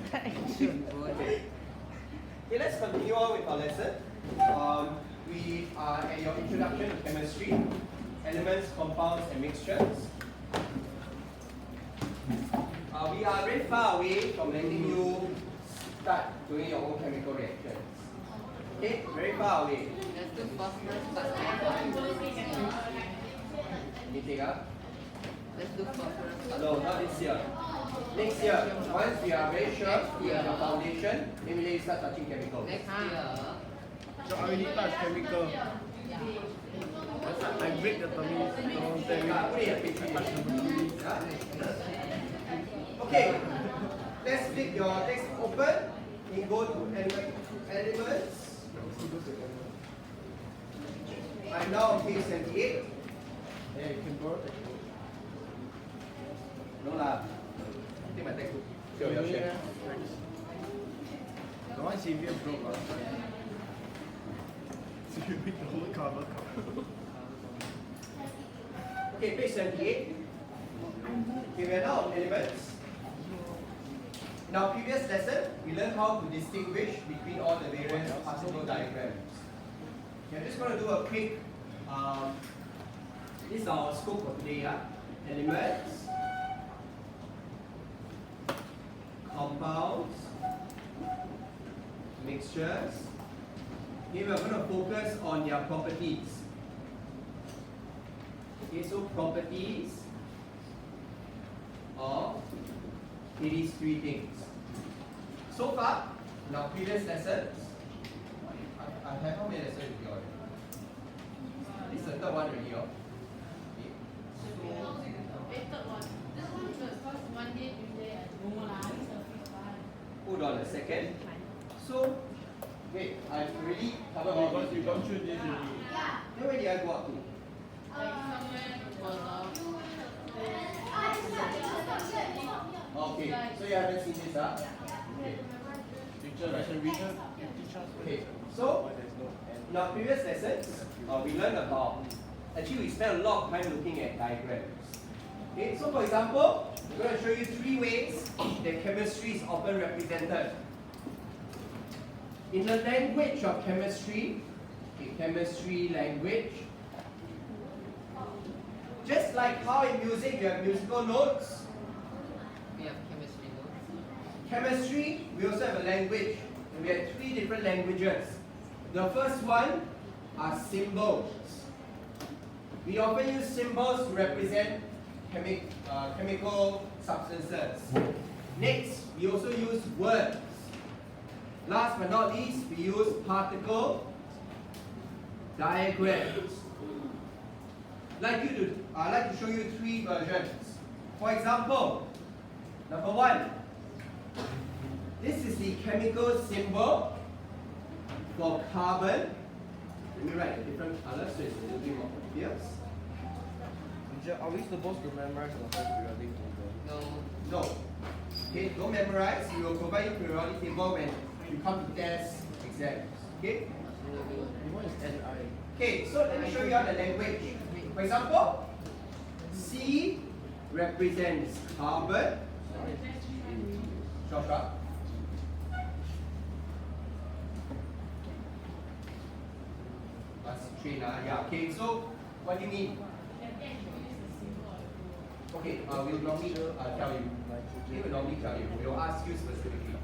Okay, let's continue on with our lesson. We are at your introduction to chemistry, elements, compounds, and mixtures. We are very far away from letting you start doing your own chemical reactions. Okay, very far away. Anything up? Let's do phosphorus. No, not this year. Next year, once we are very sure we have your foundation, then we start touching chemicals. Next year. So I already touch chemical. I break the tummy. Okay, let's flip your text open and go to elements. I'm now on page 78. Yeah, you can borrow. No lah. Take my textbook. Show your share. The one Xavier broke last time. So you make the whole cover. Okay, page 78. Okay, we are now on elements. In our previous lesson, we learned how to distinguish between all the various particle diagrams. Okay, I'm just going to do a quick, this is our scope for today. Elements, compounds, mixtures. Okay, we're going to focus on their properties. Okay, so properties of these three things. So far, in our previous lessons, I have how many lessons with you already? This is the third one already. Hold on a second. So, wait, I've already covered all Because these. you gone through this already. Then where did I go up to? Okay, so you haven't seen this, huh? Okay. Teacher, lesson reader, you teach us. Okay, so Why there's no end. in our previous lessons, we learned about, actually we spent a lot of time looking at diagrams. Okay, so for example, I'm going to show you three ways that chemistry is often represented. In the language of chemistry, okay, chemistry language, just like how in music you have musical notes, We have chemistry notes. chemistry, we also have a language. And we have three different languages. The first one are symbols. We often use symbols to represent chemical substances. Next, we also use words. Last but not least, we use particle diagrams. I'd like to show you three versions. For example, number one, this is the chemical symbol for carbon. Let me write a different color so it's a little bit more obvious. Teacher, are we supposed to memorize the whole periodic table? No. No. Okay, don't memorize. We will provide you periodic table when you come to test exams. Okay? What is NI? Okay, so let me show you how the language. For example, C represents carbon. Short. That's train. Yeah, okay, so what do you mean? Okay, we'll normally tell you. We will normally tell you. We'll ask you specifically.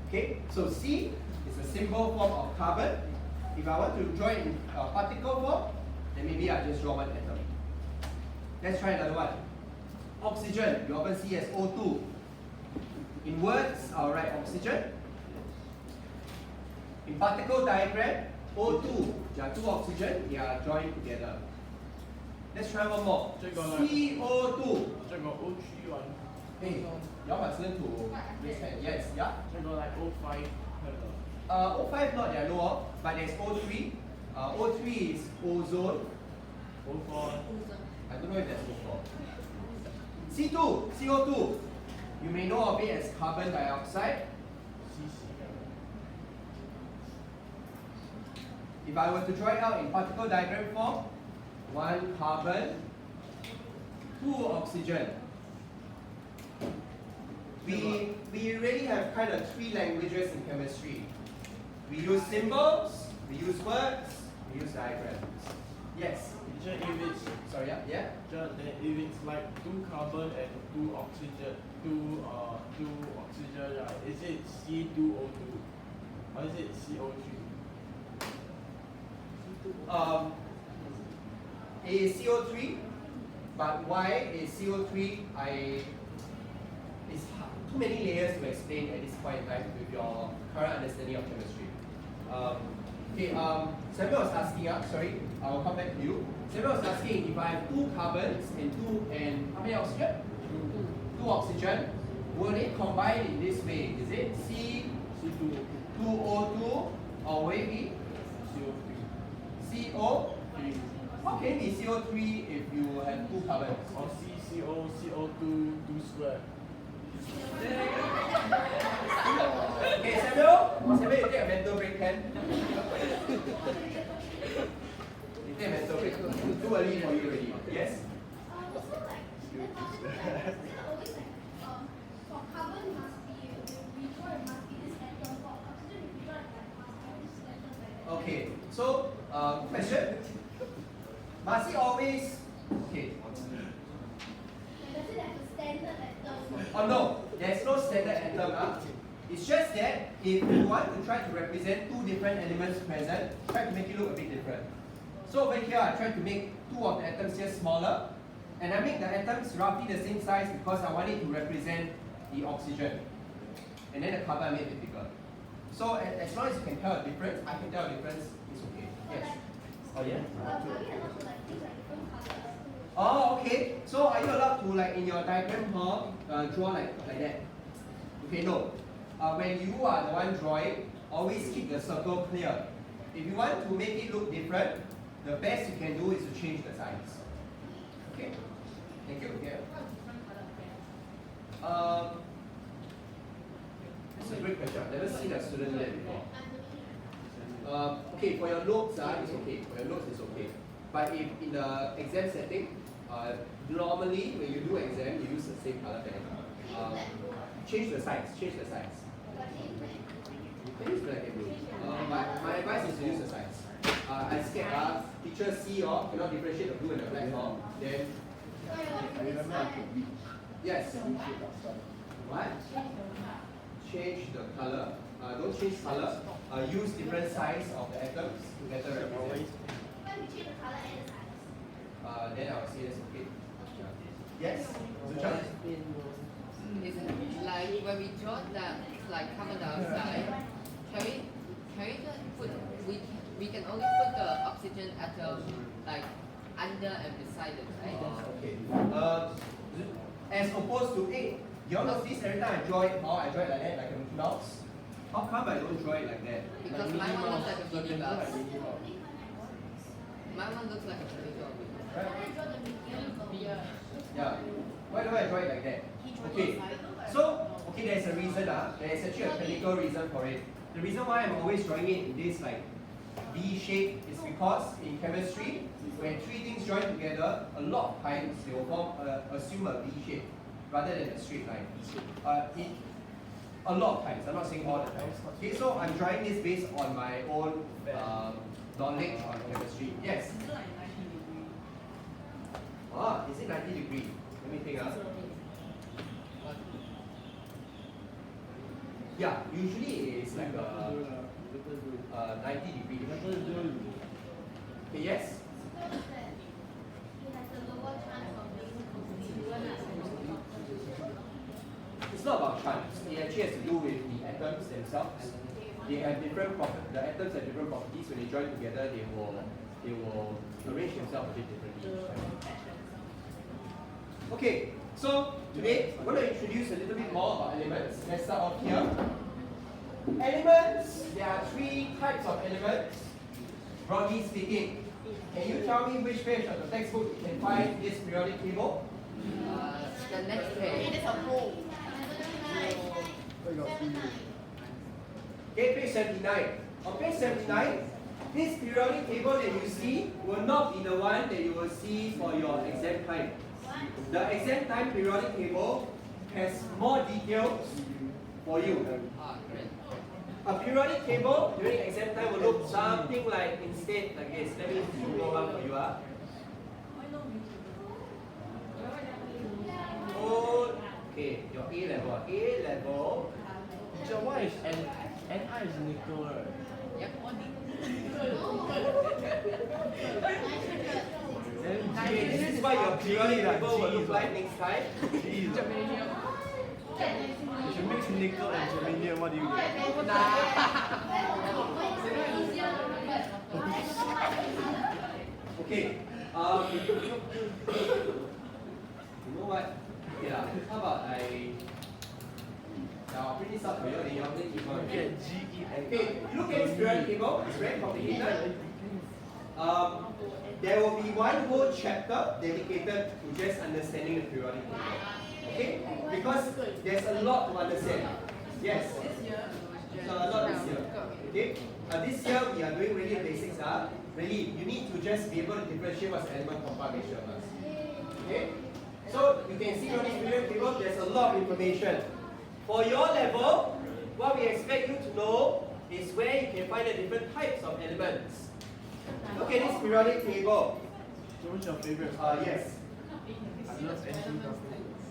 Okay, so C is a symbol form of carbon. If I want to draw it in particle form, then maybe I just draw one atom. Let's try another one. Oxygen, you often see as O2. In words, I'll write oxygen. In particle diagram, O2, there are two oxygen, they are joined together. Let's try one more. CO2. Check got 03 one. Hey, y'all must learn to raise hand. Yes, yeah? Check got like 05. O5 not that I know of, but there's O3. O3 is ozone. 04. I don't know if that's O4. C2, CO2. You may know of it as carbon dioxide. CC. If I were to draw it out in particle diagram form, one carbon, two oxygen. we already have kind of three languages in chemistry. We use symbols, we use words, we use diagrams. Yes. Teacher, if it's Sorry, yeah? then if it's like 2 carbon and 2 oxygen, right? Is it C2O2 or is it CO3? A is CO3, but why is CO3? It's too many layers to explain at this point in time with your current understanding of chemistry. Samuel was asking, sorry, I will come back to you. Samuel was asking if I have 2 carbons and how many oxygen? 2 oxygen. Will it combine in this way? Is it C2O2 or will it be CO? How can it be CO3 if you have 2 carbons? Or CO2 2 square. Okay, Samuel, you take a mental break, can? You take a mental break. Too early for you already. Yes? Okay, so question? Must it always? Okay. Oh no, there's no standard atom. It's just that if you want to try to represent 2 different elements present, try to make it look a bit different. So over here, I try to make 2 of the atoms here smaller, and I make the atoms roughly the same size because I want it to represent the oxygen. And then the carbon I made it bigger. So as long as you can tell a difference, I can tell a difference, it's okay. Yes? Oh yeah? Oh, okay. So are you allowed to, like in your diagram draw like that? Okay, no. When you are the one drawing, always keep the circle clear. If you want to make it look different, the best you can do is to change the size. Okay? Thank you. Yeah. That's a great question. I've never seen a student do that before. Okay, for your notes, it's okay. For your notes, it's okay. But if in the exam setting, normally when you do exam, you use the same color pen. Change the size. Change the size. Use black and blue. My advice is to use the size. I scared teachers see cannot differentiate the blue and the black then. Yes. What? Change the color. Don't change color. Use different size of the atoms to better represent. Then I will say that's okay. Yes? Zuchan? It's like when we draw that like carbon dioxide, can we just put we can only put the oxygen atom like under and beside it, right? Okay. As opposed to you all notice every time I draw it like that, like a Mickey Mouse. How come I don't draw it like that? Because my one looks like a Mickey Mouse. My one looks like a Mickey Mouse. Yeah. Why do I draw it like that? Okay. So, there's a reason. There's actually a clinical reason for it. The reason why I'm always drawing it in this like V shape is because in chemistry, when 3 things join together, a lot of times they will assume a V shape rather than a straight line. A lot of times, I'm not saying all the times. Okay, so I'm drawing this based on my own knowledge on chemistry. Yes? Is it 90 degrees? Let me think. Yeah, usually it's like 90 degrees. Okay, yes? It's not about chance. It actually has to do with the atoms themselves. They have different the atoms have different properties. When they join together, they will arrange themselves a bit differently. Okay, so today I'm going to introduce a little bit more about elements. Let's start off here. Elements, there are 3 types of elements, broadly speaking. Can you tell me which page of the textbook you can find this periodic table? The next page. Okay, page 79. On page 79, this periodic table that you see will not be the one that you will see for your exam time. The exam time periodic table has more details for you. Great. A periodic table during exam time will look something like instead like this. Let me go up for you. Okay, your A level. A level. Teacher, why is NI is nickel, right? Yep. Okay, this is what your periodic table will look like next time. You should mix nickel and germanium. What do you get? Okay. You know what? Yeah. How about I'll print this out for you and you'll make it one. Get GE. Okay, you look at this periodic table, it's very complicated. There will be one whole chapter dedicated to just understanding the periodic table. Okay? Because there's a lot to understand. Yes? So a lot this year. Okay? This year we are doing really basics. Really, you need to just be able to differentiate what's element, compound, mixture first. Okay? So you can see on this periodic table, there's a lot of information. For your level, what we expect you to know is where you can find the different types of elements. Look at this periodic table. So what's your favorite? Yes. I love anything.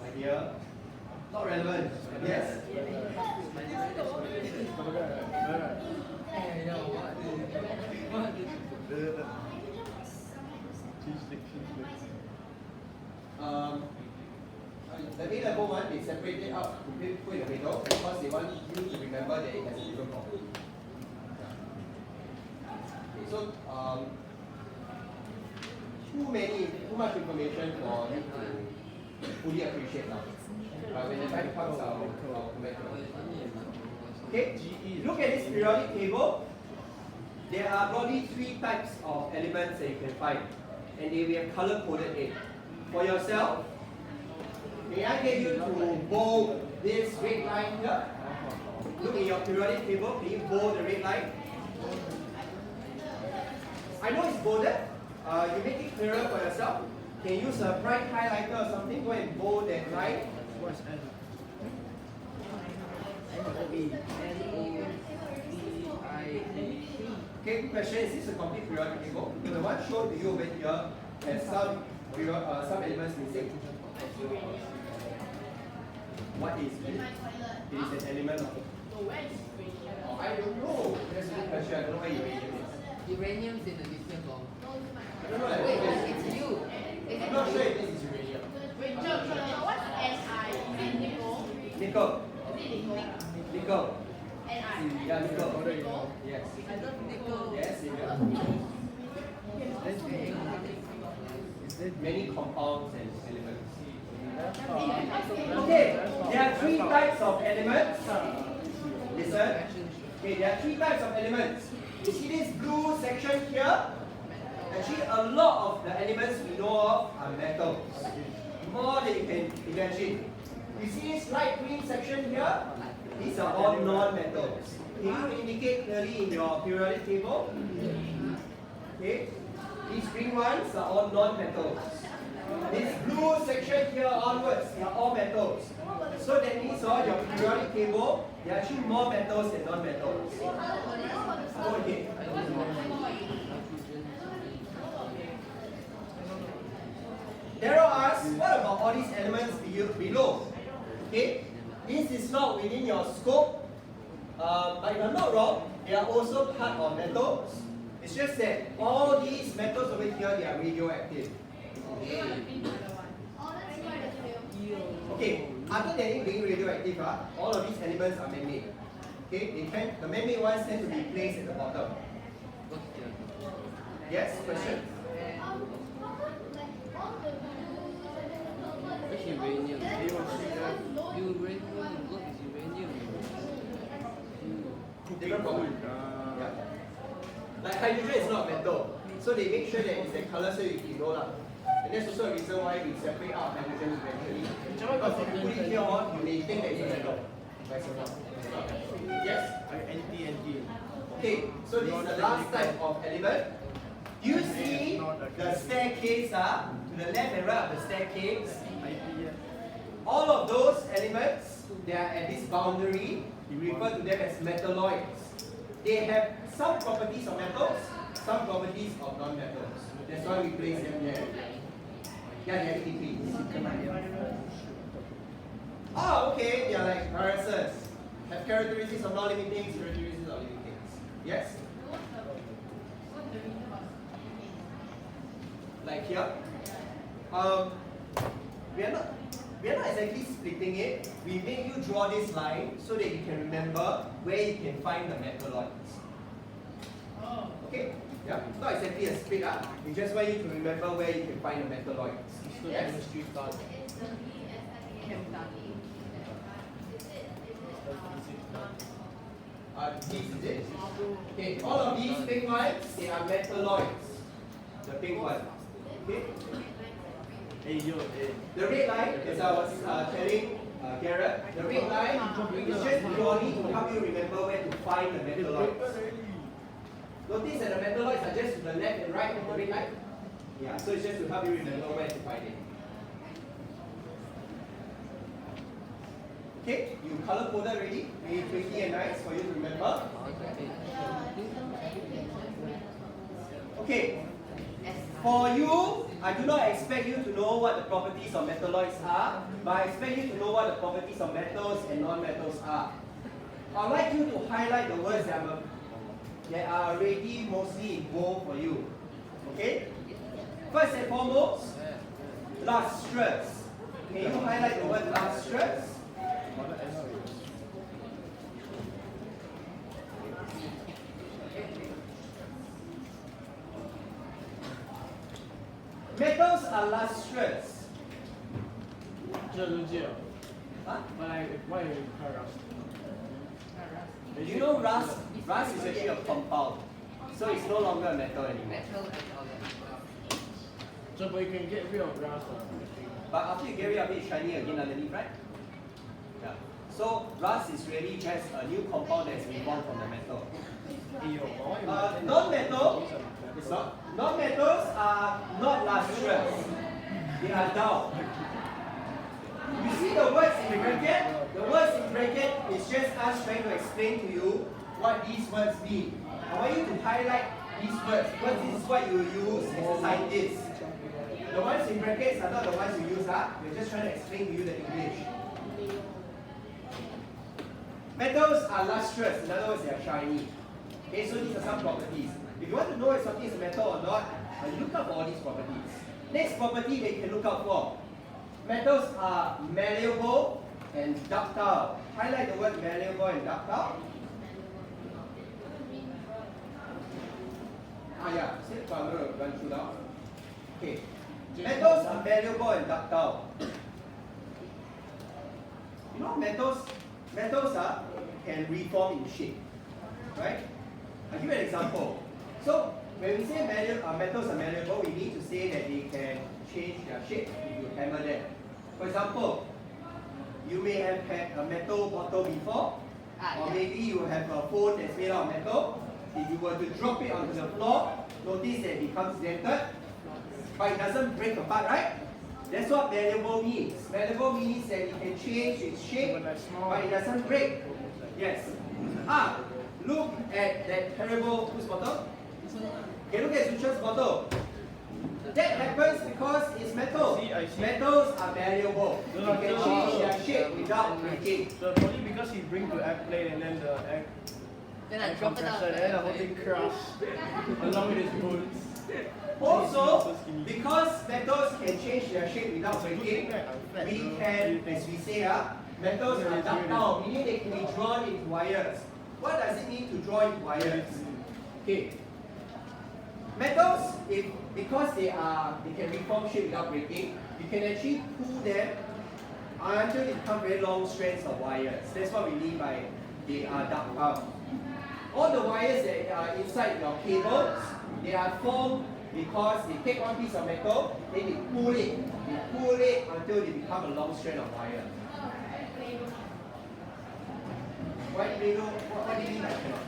My dear. Not relevant. Yes. The A level one, they separate it out to put in the middle because they want you to remember that it has a different problem. Okay, so too much information for you to fully appreciate now. But when the time comes, I'll come back to it. Okay, look at this periodic table. There are broadly 3 types of elements that you can find, and we have color coded it. For yourself, may I get you to bold this red line here? Look at your periodic table. Can you bold the red line? I know it's bolded. You make it clearer for yourself. Can you use a bright highlighter or something? Go and bold that line. What's N? Okay, question, is this a complete periodic table? The one shown to you over here has some elements missing. What is it? It is an element of... Oh, I don't know. That's a good question. I don't know where uranium is. Uranium's in the lithium bomb. I don't know. Wait, it's you. I'm not sure if this is uranium. What's NI? Is it nickel? Nickel. Is it nickel? Nickel. NI. Yeah, nickel. Nickel? Yes. I love nickel. Yes, many compounds and elements. Okay, there are 3 types of elements. Listen. Okay, there are 3 types of elements. You see this blue section here? Actually, a lot of the elements we know of are metals. More than you can imagine. You see this light green section here? These are all non-metals. Can you indicate clearly in your periodic table? Okay. These green ones are all non-metals. This blue section here onwards, they are all metals. So that means on your periodic table, there are actually more metals than non-metals. Go ahead. Daryl asks, what about all these elements below? Okay, this is not within your scope, but if I'm not wrong, they are also part of metals. It's just that all these metals over here, they are radioactive. Okay, other than it being radioactive, all of these elements are man-made. Okay, the man-made ones tend to be placed at the bottom. Yes, question? What's uranium? Uranium, what is uranium? Different from yeah. Like hydrogen is not metal, so they make sure that it's that color so you know lah. And that's also a reason why we separate out hydrogen eventually. Because if you put it here on, you may think that it's a metal. Yes? NT. Okay, so this is the last type of element. Do you see the staircase to the left and right of the staircase? all of those elements, they are at this boundary. We refer to them as metalloids. They have some properties of metals, some properties of non-metals. That's why we place them there. Yeah, they are in between. Oh, okay, they are like viruses. Have characteristics of non-living things, characteristics of living things. Yes? Like here. We are not exactly splitting it. We make you draw this line so that you can remember where you can find the metalloids. Okay? Yeah? It's not exactly a split up. We just want you to remember where you can find the metalloids. Yes? These is it? Okay, all of these pink ones, they are metalloids. The pink one. Okay? The red line, as I was telling Garrett, the red line is just purely to help you remember where to find the metalloids. Notice that the metalloids are just to the left and right of the red line. Yeah, so it's just to help you remember where to find it. Okay, you color coded already, maybe pretty and nice for you to remember. Okay, for you, I do not expect you to know what the properties of metalloids are, but I expect you to know what the properties of metals and non-metals are. I'd like you to highlight the words that are already mostly in bold for you. Okay? First and foremost, lustrous. Can you highlight the word lustrous? Metals are lustrous. Huh? Why rust? Do you know rust? Rust is actually a compound. So it's no longer a metal anymore. Metal and all So, but you can get rid of rust. But after you get rid of it, it's shiny again underneath, right? Yeah. So rust is really just a new compound that's evolved from the metal. Non-metal, it's not. Non-metals are not lustrous. They are dull. You see the words in the bracket? The words in bracket is just us trying to explain to you what these words mean. I want you to highlight these words because this is what you use as a scientist. The ones in brackets are not the ones you use, We're just trying to explain to you the English. Metals are lustrous, in other words, they are shiny. Okay, so these are some properties. If you want to know if something is a metal or not, look up for all these properties. Next property that you can look out for. Metals are malleable and ductile. Highlight the word malleable and ductile. Yeah, so I'm going to run through now. Okay. Metals are malleable and ductile. You know metals can reform in shape. Right? I'll give you an example. So when we say metals are malleable, we need to say that they can change their shape if you hammer them. For example, you may have had a metal bottle before, or maybe you have a phone that's made out of metal. If you were to drop it onto the floor, notice that it becomes dented, but it doesn't break apart, right? That's what malleable means. Malleable means that it can change its shape, but it doesn't break. Yes. Look at that terrible, whose bottle? Okay, look at Suchan's bottle. That happens because it's metal. Metals are malleable. They can change their shape without breaking. So only because he bring to airplane and then the air drop it out. compressor, and then the whole thing crashed along with his boots. Also, because metals can change their shape without breaking, we can, as we say, metals are ductile, meaning they can be drawn into wires. What does it mean to draw into wires? Okay. Metals, because they can reform shape without breaking, you can actually pull them until they become very long strands of wires. That's what we mean by they are ductile. All the wires that are inside your cables, they are formed because they take one piece of metal, then they pull it until they become a long strand of wire. Why do you mean by cannot?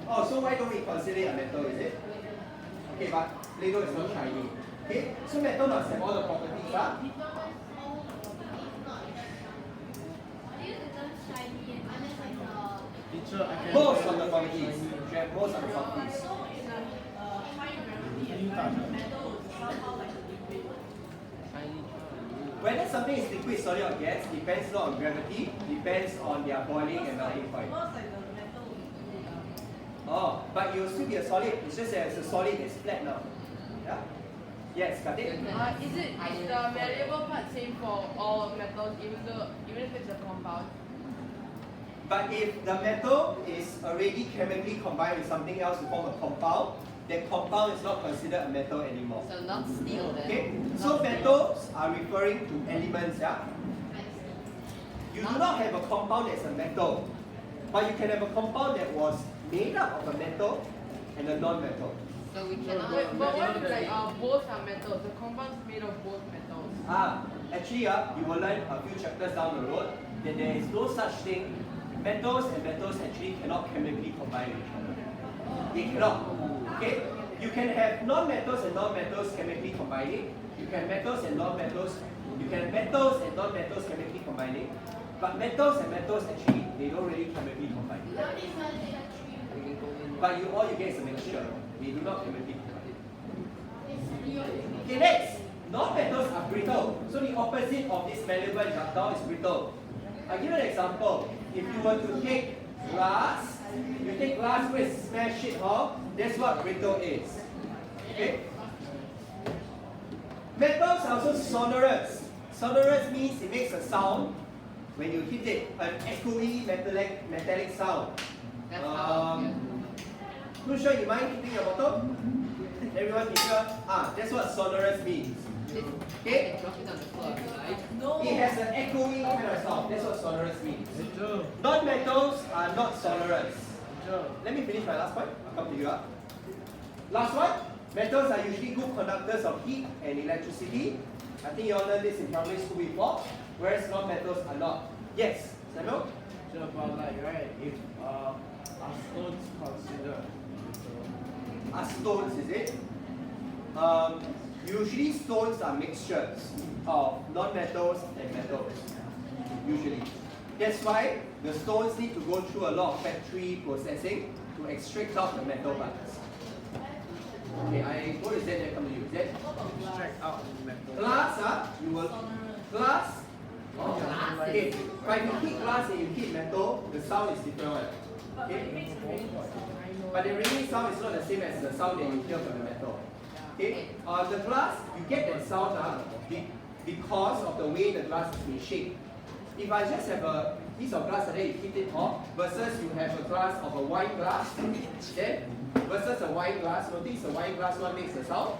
Oh, so why don't we consider it a metal, is it? Okay, but Play-Doh is not shiny. Okay, so metal must have all the properties. Teacher, I can Most of the properties. You have most of the properties. So in a high gravity environment, metal is somehow like a liquid. Whether something is liquid, solid or gas depends not on gravity, depends on their boiling and melting point. Most like the metal will be Oh, but you will still be a solid. It's just that it's a solid that's flat now. Yeah? Yes, Karthik? Is the malleable part same for all metals, even if it's a compound? But if the metal is already chemically combined with something else to form a compound, that compound is not considered a metal anymore. So not steel then. Okay? So metals are referring to elements, yeah? You do not have a compound that's a metal, but you can have a compound that was made up of a metal and a non-metal. So we But cannot. what if like both are metals? The compound's made of both metals. Actually, you will learn a few chapters down the road that there is no such thing. Metals and metals actually cannot chemically combine with each other. They cannot. Okay? You can have non-metals and non-metals chemically combining. You can have metals and non-metals. You can have metals and non-metals chemically combining. But metals and metals actually they don't really chemically combine. But all you get is a mixture. They do not chemically combine. Okay, next. Non-metals are brittle. So the opposite of this malleable and ductile is brittle. I'll give you an example. If you were to take glass, you take glass, go and smash it off, that's what brittle is. Okay? Metals are also sonorous. Sonorous means it makes a sound when you hit it, an echoey metallic sound. That's how. Not sure you mind hitting your bottle? Everyone is sure? That's what sonorous means. Okay? Drop it on the floor, right? It has an echoing kind of sound. That's what sonorous means. Teacher, Non-metals are not sonorous. teacher. Let me finish my last point. I'll come to you. Last one. Metals are usually good conductors of heat and electricity. I think you all learned this in primary school before. Whereas non-metals are not. Yes, Samuel? Teacher, but like, right, if are stones considered? Are stones, is it? Usually stones are mixtures of non-metals and metals. Usually. That's why the stones need to go through a lot of factory processing to extract out the metal parts. Okay, I go to Z and come to you. Z? Extract out metal. Glass, you will glass. Okay, but if you hit glass and you hit metal, the sound is different one. Okay? But the ringing sound is not the same as the sound that you hear from the metal. Okay? The glass, you get that sound because of the way the glass is being shaped. If I just have a piece of glass and then you hit it off, versus you have a glass of a wine glass, then versus a wine glass, notice the wine glass one makes the sound,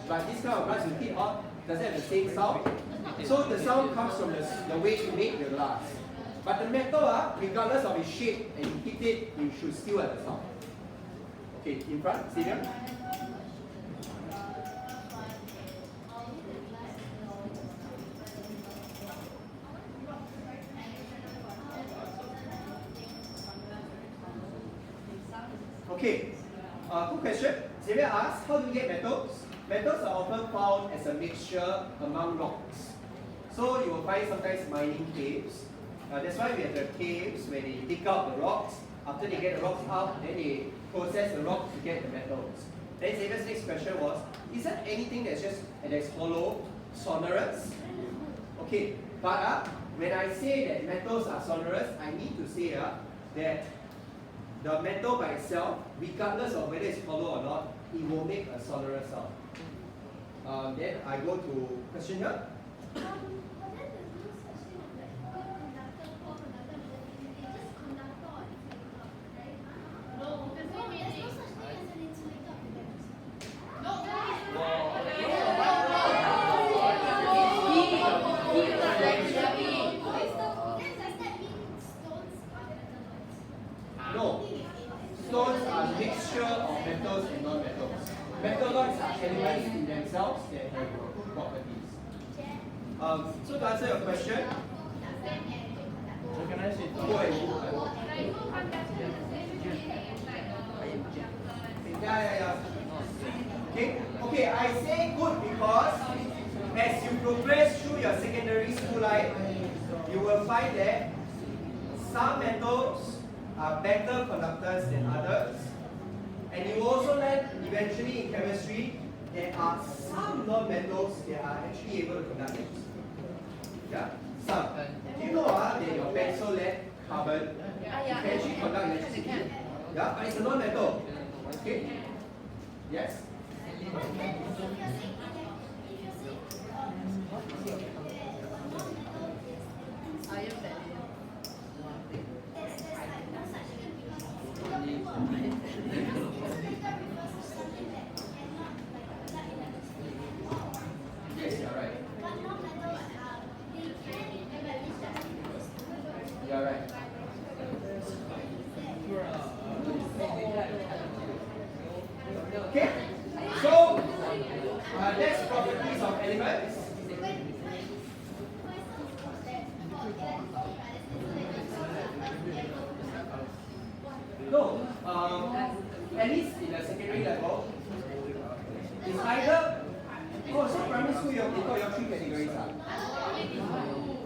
but this kind of glass you hit off doesn't have the same sound. So the sound comes from the way you make the glass. But the metal, regardless of its shape, and you hit it, you should still have the sound. Okay, in front, Stadium. Okay, good question. Xavier asks, how do you get metals? Metals are often found as a mixture among rocks. So you will find sometimes mining caves. That's why we have the caves where they dig out the rocks. After they get the rocks out, then they process the rocks to get the metals. Then Xavier's next question was, is there anything that's hollow, sonorous? Okay, but when I say that metals are sonorous, I need to say that the metal by itself, regardless of whether it's hollow or not, it will make a sonorous sound. Then I go to question here. No. Stones are a mixture of metals and non-metals. Metalloids are elements in themselves that have good properties. So to answer your question, So can I say go ahead. Yeah. Okay, I say good because as you progress through your secondary school life, you will find that some metals are better conductors than others. And you also learn eventually in chemistry, there are some non-metals that are actually able to conduct things. Yeah, some. Do you know that your pencil lead carbon can actually conduct electricity? Yeah, but it's a non-metal. Okay? Yes? Yes, you're right. You're right. Okay, so that's properties of elements. No, at least in the secondary level, it's either, oh, so primary school, they got your three categories.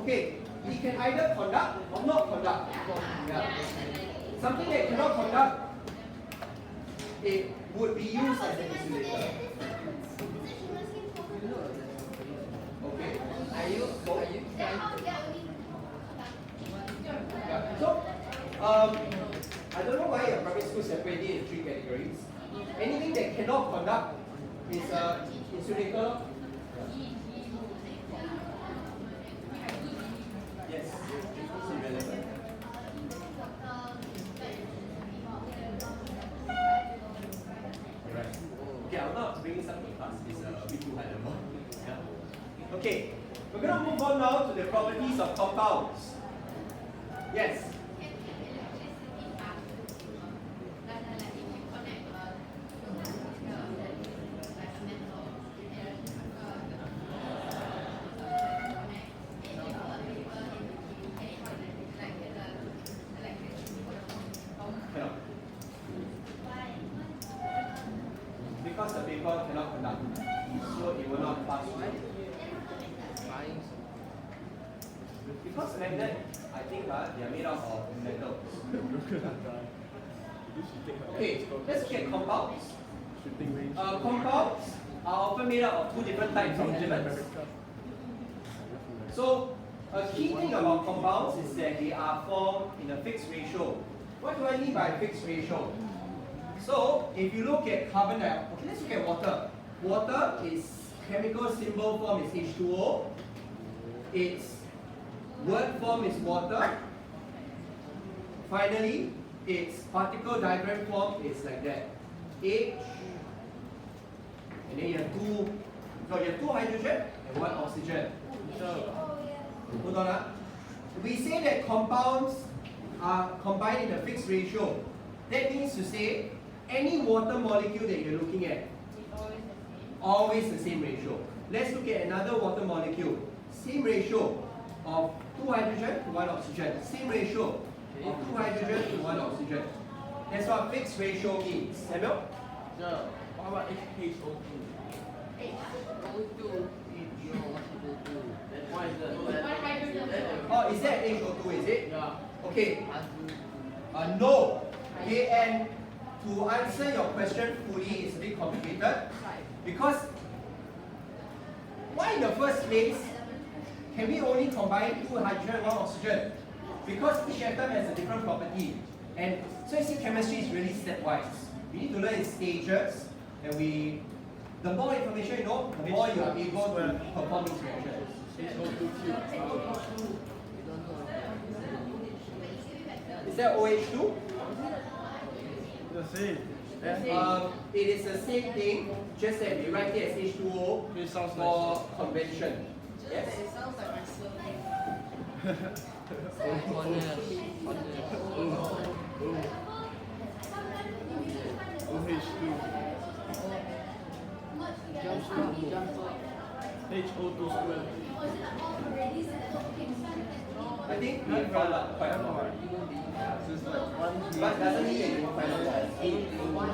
Okay, it can either conduct or not conduct. Yeah. Something that cannot conduct, it would be used as an insulator. Okay. Are you Yeah. So, I don't know why your primary school separated in three categories. Anything that cannot conduct is a insulator. Yes, it's irrelevant. Right. Okay, I'm not bringing some to class. It's a bit too high level. Yeah. Okay, we're going to move on now to the properties of compounds. Yes. Cannot. Because the paper cannot conduct, so it will not pass through. Because magnet, I think they are made out of metals. Okay, let's look at compounds. Compounds are often made up of two different types of elements. So, a key thing about compounds is that they are formed in a fixed ratio. What do I mean by fixed ratio? So, if you look at carbon dioxide, okay, let's look at water. Water is chemical symbol form is H2O. Its word form is water. Finally, its particle diagram form is like that. H, and then you have two hydrogen and one oxygen. Hold on. We say that compounds are combined in a fixed ratio. That means to say any water molecule that you're looking at, always the same ratio. Let's look at another water molecule. Same ratio of 2 hydrogen to 1 oxygen. Same ratio of 2 hydrogen to 1 oxygen. That's what fixed ratio means. Samuel? No. What about HO2? What is that? Oh, is that HO2, is it? Yeah. Okay. No. Okay, and to answer your question fully, it's a bit complicated. Because why in the first place can we only combine 2 hydrogen and 1 oxygen? Because each atom has a different property. And so you see, chemistry is really stepwise. We need to learn in stages, and the more information you know, the more you are able to perform these reactions. Is that OH2? The same. It is the same thing, just that we write it as H2O It sounds for convention. Yes? It sounds like my surname. HO2 squared. I think we have found out quite a lot. So it's like 1 But doesn't mean that you won't find out more.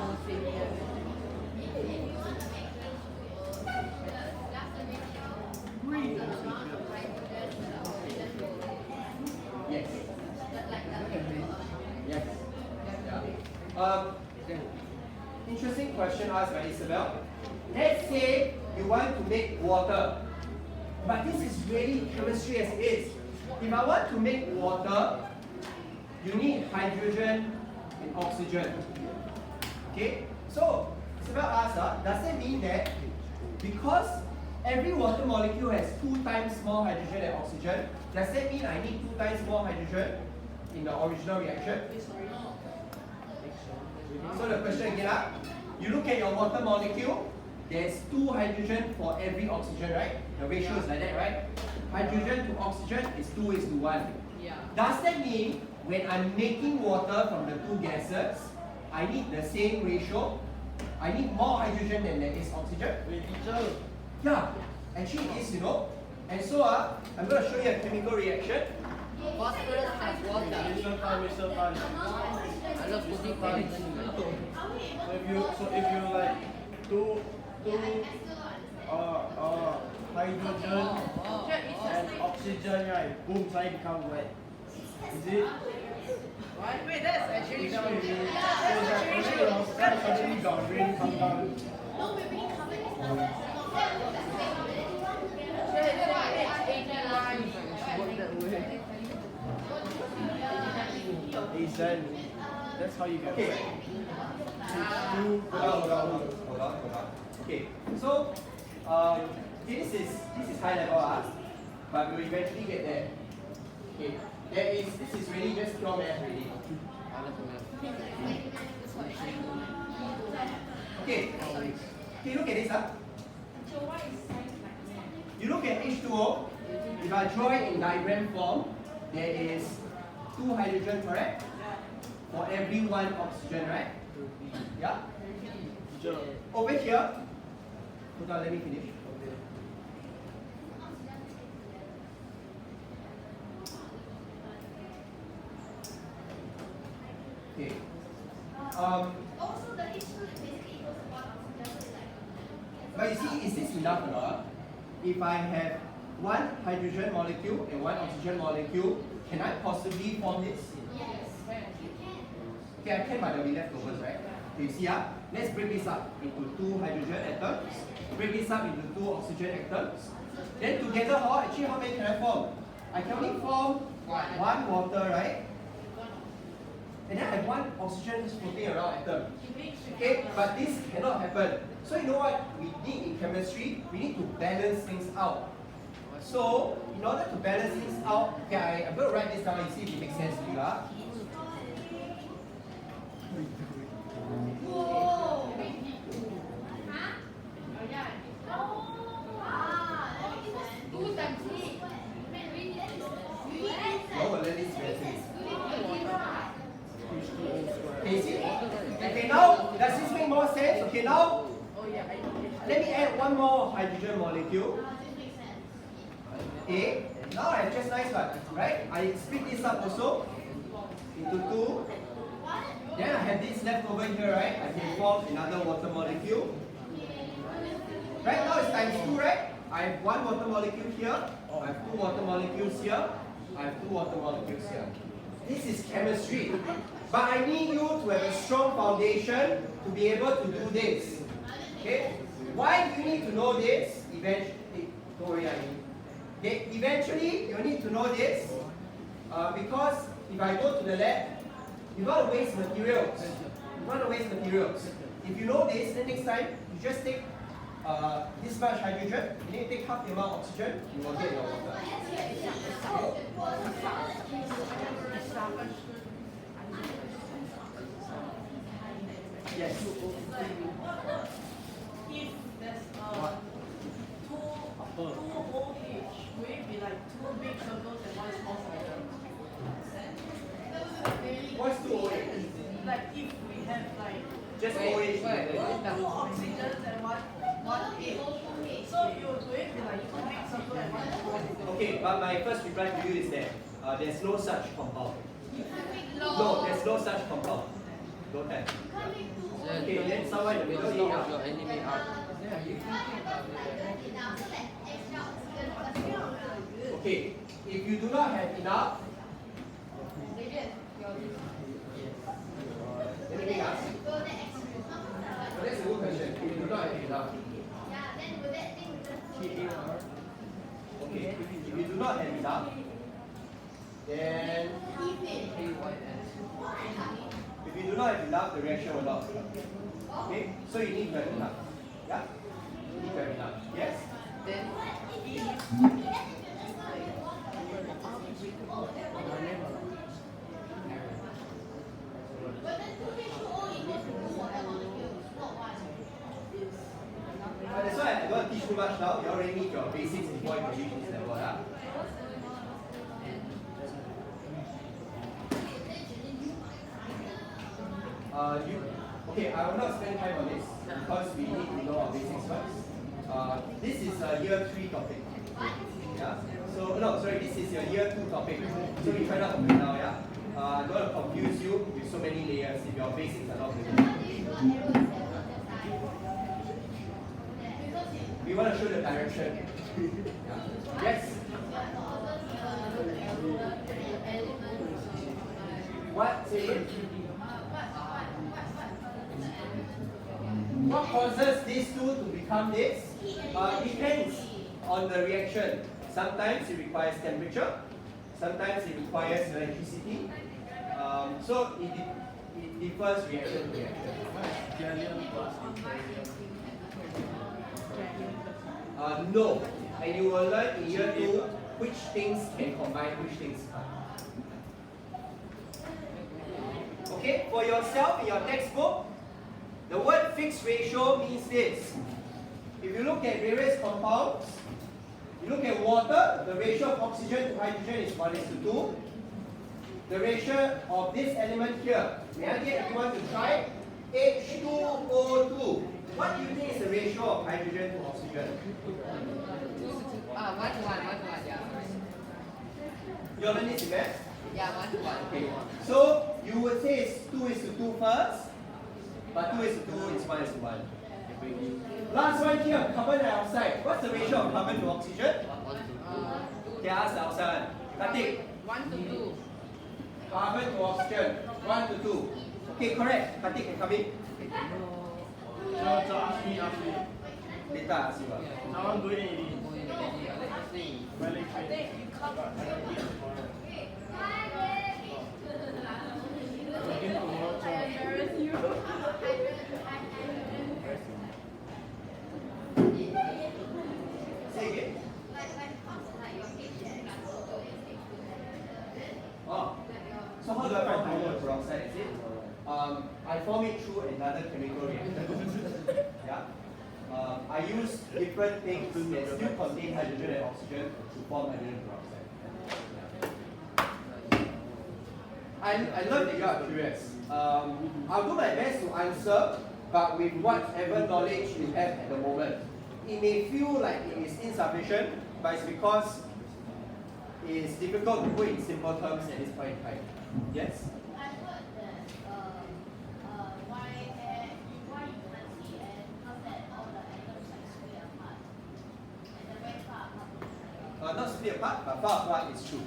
Yes. Yes. Interesting question asked by Isabel. Let's say you want to make water, but this is really chemistry as it is. If I want to make water, you need hydrogen and oxygen. Okay? So, Isabel asked, does that mean that because every water molecule has 2 times more hydrogen and oxygen, does that mean I need 2 times more hydrogen in the original reaction? So the question again, you look at your water molecule, there's 2 hydrogen for every oxygen, right? The ratio is like that, right? Hydrogen to oxygen is 2:1. Yeah. Does that mean when I'm making water from the 2 gases, I need the same ratio? I need more hydrogen than there is oxygen? Wait, teacher. Yeah, actually it is, you know. And so I'm going to show you a chemical reaction. Phosphorus has water. Mr. Tan, Mr. Tan. I love putting hydrogen. So if you like two hydrogen and oxygen, right? Boom, side become wet. Is it? Wait, that's actually So that's actually got rain come down. Hey Zen, that's how you get Okay. wet. Hold on. Okay, so this is high level, but we'll eventually get there. Okay, this is really just pure math really. Okay, look at this. You look at H2O. If I draw it in diagram form, there is 2 hydrogen, correct? For every 1 oxygen, right? Yeah? Over here, hold on, let me finish. Okay. Also, the H2 is basically equals to 1 oxygen. But you see, is this enough or not? If I have 1 hydrogen molecule and 1 oxygen molecule, can I possibly form this? Yes, you can. Okay, I can, but there will be leftovers, right? Okay, you see, let's break this up into 2 hydrogen atoms, break this up into 2 oxygen atoms. Then together, actually, how many can I form? I can only form 1 water, right? And then I have 1 oxygen just floating around atom. Okay, but this cannot happen. So you know what we need in chemistry? We need to balance things out. So, in order to balance things out, okay, I'm going to write this down and see if it makes sense to you. Whoa! Huh? Ah, that makes sense. 2 times 3. No, but let this balance. Okay, see? Okay, now, does this make more sense? Okay, now, let me add 1 more hydrogen molecule. Okay, now I have just nice one, right? I split this up also into 2. Then I have this left over here, right? I can form another water molecule. Right now it's times 2, right? I have 1 water molecule here. I have 2 water molecules here. I have 2 water molecules here. This is chemistry. But I need you to have a strong foundation to be able to do this. Okay? Why do you need to know this? Eventually, you need to know this because if I go to the lab, you want to waste materials. If you know this, then next time you just take this much hydrogen, and then you take half the amount of oxygen, you will get your water. Yes. If there's two whole page, will it be like 2 big circles and 1 small circle? What's 2 OH? Like if we have like Just Wait, OH. wait. 2 oxygens and 1 H. So you will it be like 2 big circles and 1 small circle. Okay, but my first reply to you is that there's no such compound. No, there's no such compound. Don't have. Okay, then somewhere in the middle here. Your anime art. Okay, if you do not have enough, let me think. not have enough, the reaction will not occur. Okay? So you need to have enough. Yeah? You need to have enough. Yes? Then that's why I don't want to teach too much now. You already need your basics before you can reach this level. Yeah? Okay, I will not spend time on this because we need to know our basics first. This is a year 3 topic. Yeah? So, no, sorry, this is your year 2 topic. So we try not to do it now, yeah? I don't want to confuse you with so many layers if your basics are not good. We want to show the direction. Yeah. Yes? What? Say it. What causes these two to become this? Depends on the reaction. Sometimes it requires temperature, sometimes it requires electricity. So it differs reaction to reaction. No, and you will learn in year 2 which things can combine, which things can't. Okay, for yourself in your textbook, the word fixed ratio means this. If you look at various compounds, you look at water, the ratio of oxygen to hydrogen is 1:2. The ratio of this element here, may I get everyone to try? H2O2. What do you think is the ratio of hydrogen to oxygen? 1:1, yeah. You learned this in math? Yeah, 1:1. Okay. So you would say it's 2:2 first, but 2:2 is 1:1. Last one here, carbon dioxide. What's the ratio of carbon to oxygen? 1:2. Okay, ask the outside. Katik. 1:2. Carbon to oxygen, 1:2. Okay, correct. Katik can come in. So ask me. Later I ask you. Now I'm doing it. Well, I think you covered Say again. Oh. So how do I find hydrogen peroxide? Is it? I form it through another chemical reaction. Yeah. I use different things that still contain hydrogen and oxygen to form hydrogen peroxide. I love that you are curious. I'll do my best to answer, but with whatever knowledge you have at the moment. It may feel like it is insufficient, but it's because it is difficult to put in simple terms at this point in time. Yes? Not split apart, but far apart is true.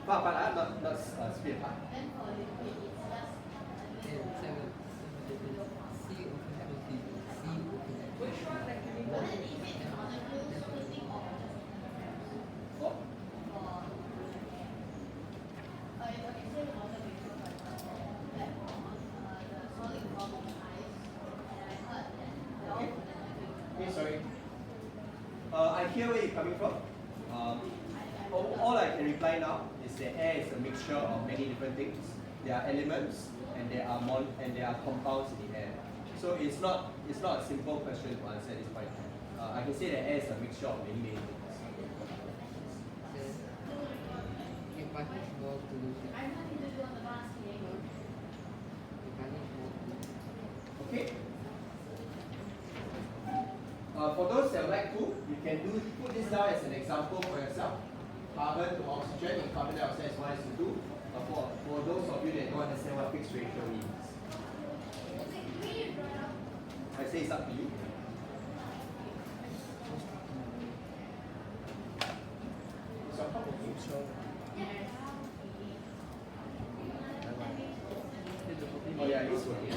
Far apart, not split apart. Okay, sorry. I hear where you're coming from. All I can reply now is that air is a mixture of many different things. There are elements and there are compounds in the air. So it's not a simple question to answer at this point. I can say that air is a mixture of many things. Okay. For those that would like to, you can put this down as an example for yourself. Carbon to oxygen in carbon dioxide is 1:2. For those of you that don't understand what fixed ratio means, I say it's up to you. Oh yeah, it's working.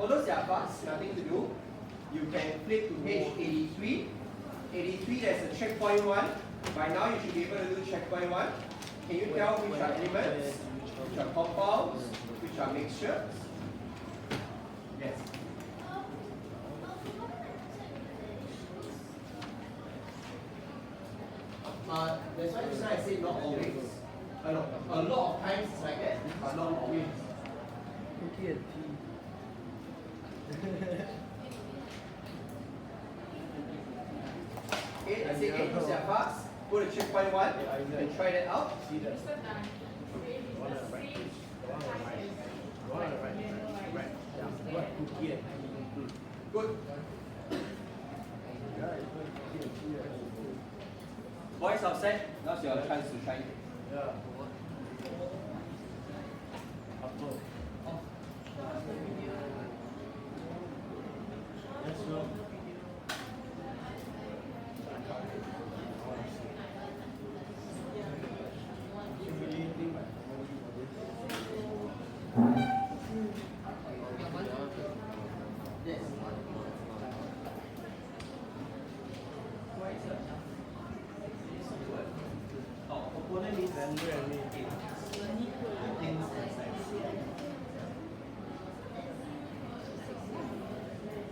For those that are fast, nothing to do. You can flip to page 83. 83, there's a checkpoint 1. By now, you should be able to do checkpoint 1. Can you tell which are elements, which are compounds, which are mixtures? Yes. That's why just now I said not always. No, a lot of times it's like that, but not always. Okay, I say 8 are fast. Go to checkpoint 1. You can try that out. Good. Boys outside, now's your chance to try it.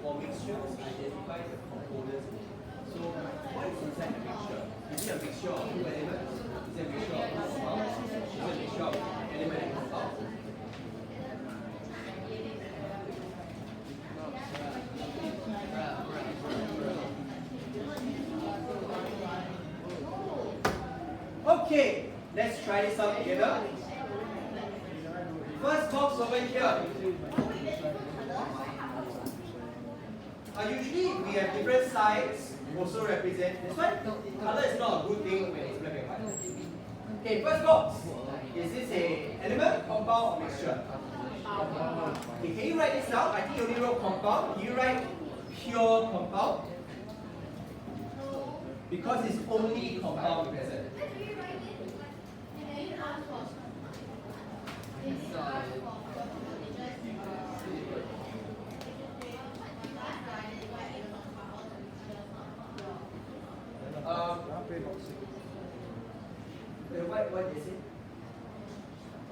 For mixtures, identify the components. So, what is inside the mixture? Is it a mixture of two elements? Is it a mixture of two compounds? Is it a mixture of element and compound? Okay, let's try this out together. First box over here. Usually we have different sides also represent. This one, color is not a good thing when it's black and white. Okay, first box. Is this a element, compound, or mixture? Okay, can you write this down? I think you only wrote compound. Can you write pure compound? Because it's only compound present. What is it?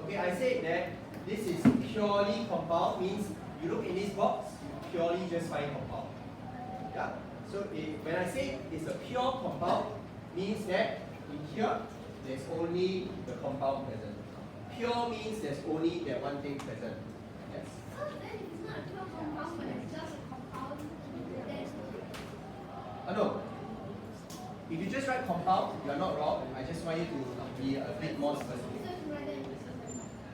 Okay, I said that this is purely compound, means you look in this box, you purely just find compound. Yeah? So when I say it's a pure compound, means that in here, there's only the compound present. Pure means there's only that one thing present. Yes? So then it's not a pure compound, but it's just a compound. No. If you just write compound, you're not wrong. I just want you to be a bit more specific.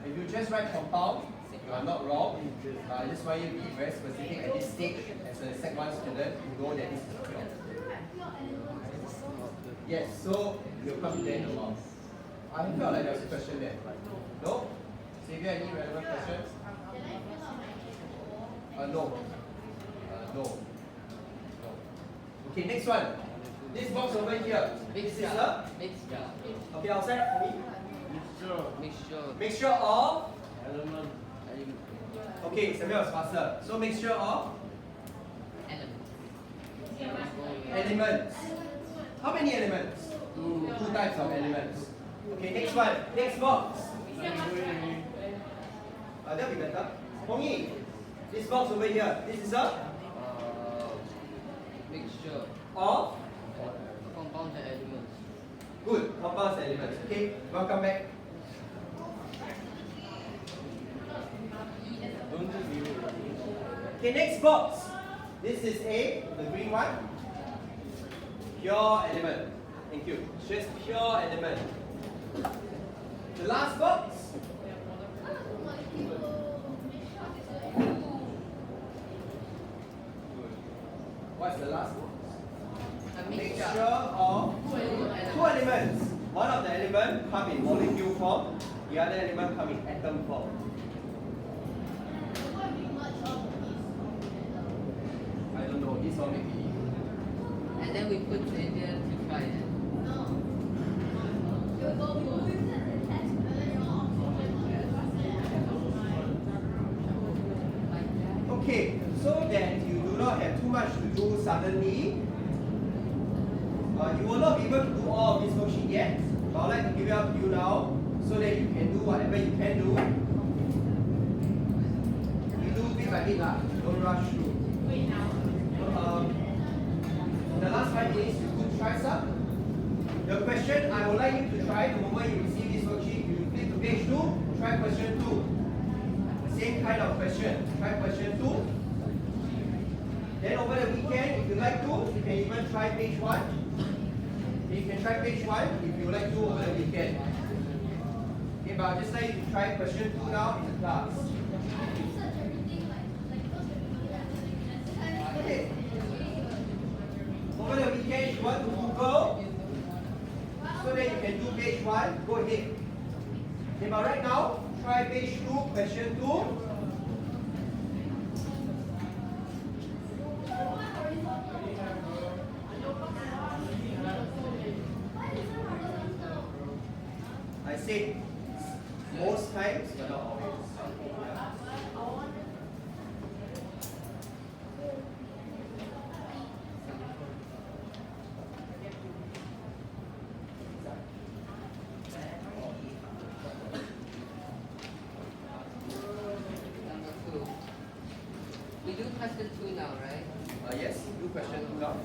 If you just write compound, you are not wrong. I just want you to be very specific at this stage. As a Sec 1 student, you know that this is pure. Yes, so you'll come to that in a while. I felt like there was a question there. No? Xavier, any relevant questions? No. No. Okay, next one. This box over here. Mixture. Okay, outside for me. Mixture. Mixture of. Element. Okay, Samuel was faster. So mixture of elements. How many elements? Two types of elements. Okay, next one. Next box. That'll be better. Hongi, this box over here. This is a Mixture. of. Compound elements. Good, compounds elements. Okay, welcome back. Okay, next box. This is the green one. Pure element. Thank you. Just pure element. The last box. What's the last box? A Mixture mixture. of two elements. One of the element come in molecule form, the other element come in atom form. I don't know, this one maybe. And then we put Xavier to try it. Okay, do suddenly. You will not be able to do all of this worksheet yet, but I'd like to give it up to you now so that you can do whatever you can do. You do bit by bit lah, don't rush through. The last 5 minutes you could try some. The question I would like you to try the moment you receive this worksheet, you flip to page 2, try question 2. The same kind of question, try question 2. Then over the weekend, if you like to, you can even try page 1. You can try page 1 if you like to over the weekend. Okay, but I'll just like you to try question 2 now in the class. Okay. Over the weekend, if you want to Google, so that you can do page 1, go ahead. Okay, but right now, try page 2, question 2. I say most times, but not always. Number 2. We do question 2 now, right? Yes, do question 2 now.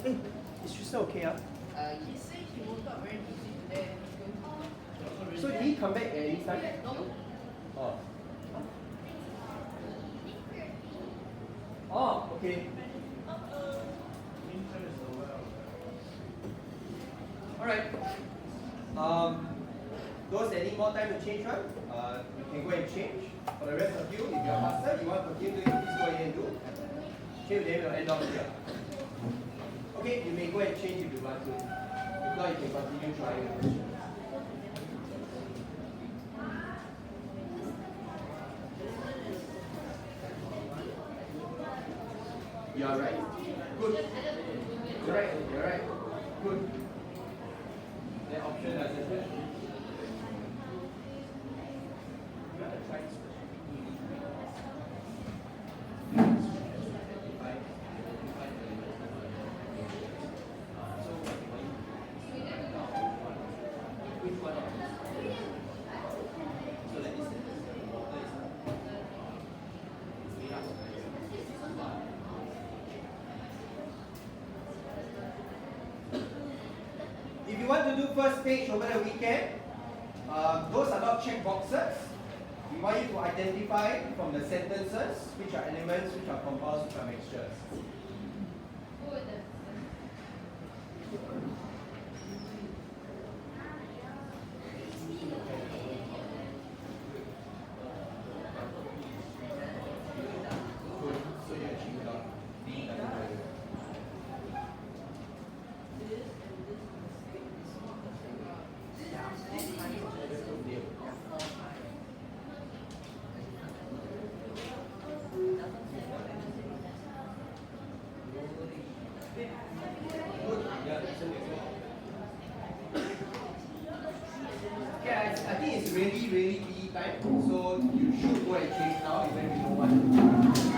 Hey, is Tristan okay? He said he woke up very busy today. So did he come back at any time? Oh. Oh, okay. Alright. Those that need more time to change one, you can go and change. For the rest of you, if you're faster, you want to continue doing, please go ahead and do. Change them will end off here. Okay, you may go and change if you want to. If not, you can continue trying the question. You are right. Good. You're right. You're right. Good. That option doesn't have. You want to try this If you want to do first page over the weekend, those are not check boxes. We want you to identify from the sentences which are elements, which are compounds, which are mixtures. So you achieve that. Yeah, I think it's really PE time, so you should go and change now even if you don't want to.